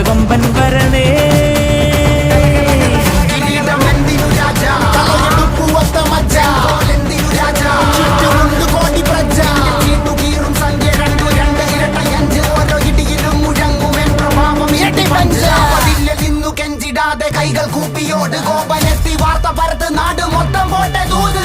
കൊമ്പൻ വരണേ. കൈകൾ കൂപ്പിയോട് കോപനെത്തി വാർത്ത പരത്ത് നാട് മൊത്തം പോട്ടെ ദൂത്.